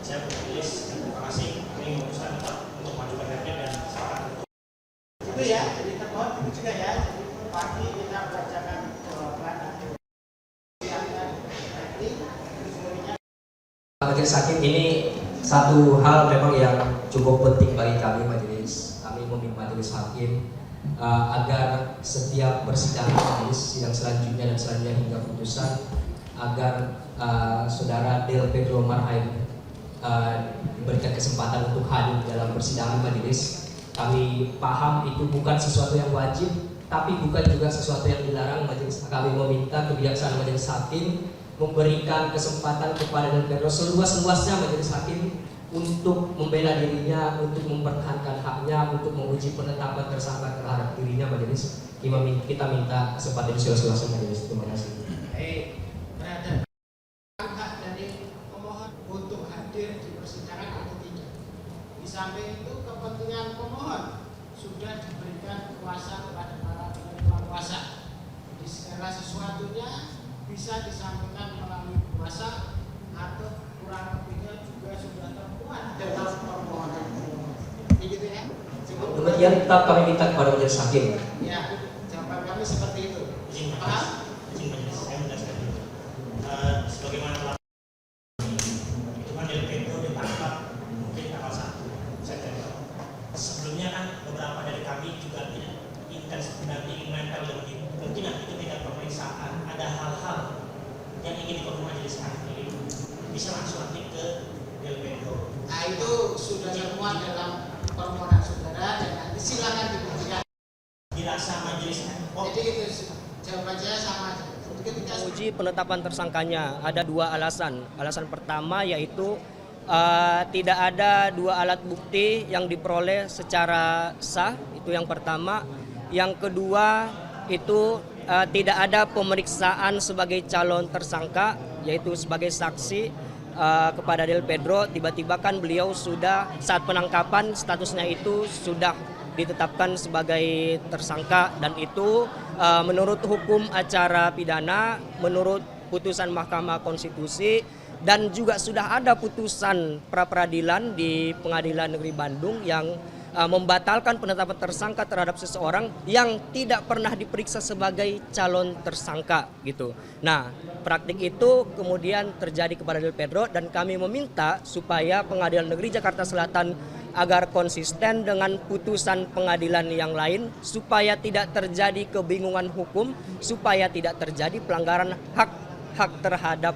Saya menulis terima kasih kami memutuskan untuk maju ke DPR dan sepakat itu ya, jadi termohon itu juga ya. Jadi pagi kita bacakan jawaban yang nanti Majelis Hakim ini satu hal memang yang cukup penting bagi kami majelis. Kami meminta majelis hakim agar setiap persidangan majelis sidang selanjutnya dan selanjutnya hingga putusan agar saudara Del Pedro Marhain diberikan kesempatan untuk hadir dalam persidangan majelis. Kami paham itu bukan sesuatu yang wajib, tapi bukan juga sesuatu yang dilarang majelis. Kami meminta kebijaksanaan majelis hakim memberikan kesempatan kepada Del Pedro seluas-luasnya majelis hakim untuk membela dirinya, untuk mempertahankan haknya, untuk menguji penetapan tersangka terhadap dirinya majelis. Kita minta kesempatan seluas-luasnya majelis. Terima kasih. baik, berada hak dari pemohon untuk hadir di persidangan atau tidak. Di samping itu kepentingan pemohon sudah diberikan kuasa kepada para penerima kuasa. Jadi segala sesuatunya bisa disampaikan melalui kuasa atau kurang lebihnya juga sudah termuat dalam permohonan. Begitu ya. Kemudian tetap kami minta kepada majelis hakim. Ya, jawaban kami seperti itu. izin Paham? majelis. Saya menjelaskan dulu. Sebagaimana telah itu kan Del Pedro ditangkap mungkin tanggal 1 September. Sebelumnya kan beberapa dari kami juga tidak intens dan ingin menempel lebih. Kemungkinan itu tidak pemeriksaan. Ada hal-hal yang ingin dikonfirmasi majelis hakim bisa langsung nanti ke Del Pedro. Nah, itu sudah termuat dalam permohonan saudara dan nanti silakan dibuktikan. Dirasa majelis Jadi itu jawaban saya sama aja. Ketika Uji penetapan tersangkanya ada dua alasan. Alasan pertama yaitu tidak ada dua alat bukti yang diperoleh secara sah, itu yang pertama. Yang kedua itu tidak ada pemeriksaan sebagai calon tersangka, yaitu sebagai saksi kepada Del Pedro. Tiba-tiba kan beliau sudah saat penangkapan statusnya itu sudah ditetapkan sebagai tersangka, dan itu menurut hukum acara pidana, menurut putusan Mahkamah Konstitusi, dan juga sudah ada putusan pra-peradilan di Pengadilan Negeri Bandung yang membatalkan penetapan tersangka terhadap seseorang yang tidak pernah diperiksa sebagai calon tersangka gitu. Nah, praktik itu kemudian terjadi kepada Del Pedro, dan kami meminta supaya Pengadilan Negeri Jakarta Selatan agar konsisten dengan putusan pengadilan yang lain, supaya tidak terjadi kebingungan hukum, supaya tidak terjadi pelanggaran hak terhadap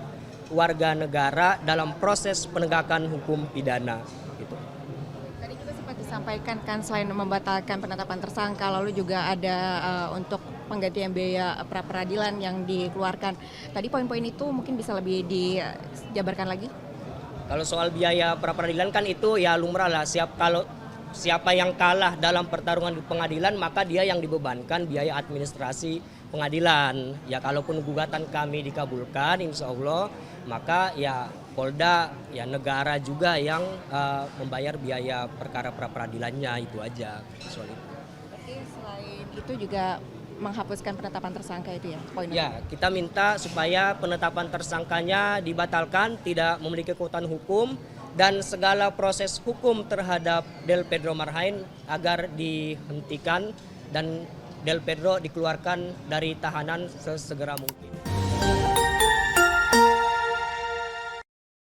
warga negara dalam proses penegakan hukum pidana gitu. Tadi juga sempat disampaikan kan, selain membatalkan penetapan tersangka, lalu juga ada untuk penggantian biaya pra peradilan yang dikeluarkan. Tadi poin-poin itu mungkin bisa lebih dijabarkan lagi? Kalau soal biaya pra peradilan kan itu ya lumrah lah. Siapa yang kalah dalam pertarungan di pengadilan, maka dia yang dibebankan biaya administrasi pengadilan. Ya kalaupun gugatan kami dikabulkan, insya Allah, maka ya Polda, ya negara juga yang membayar biaya perkara pra peradilannya, itu aja soal itu. Tapi selain itu juga menghapuskan penetapan tersangka itu ya poin. Ya, kita minta supaya penetapan tersangkanya dibatalkan, tidak memiliki kekuatan hukum, dan segala proses hukum terhadap Del Pedro Marhain agar dihentikan dan Del Pedro dikeluarkan dari tahanan sesegera mungkin.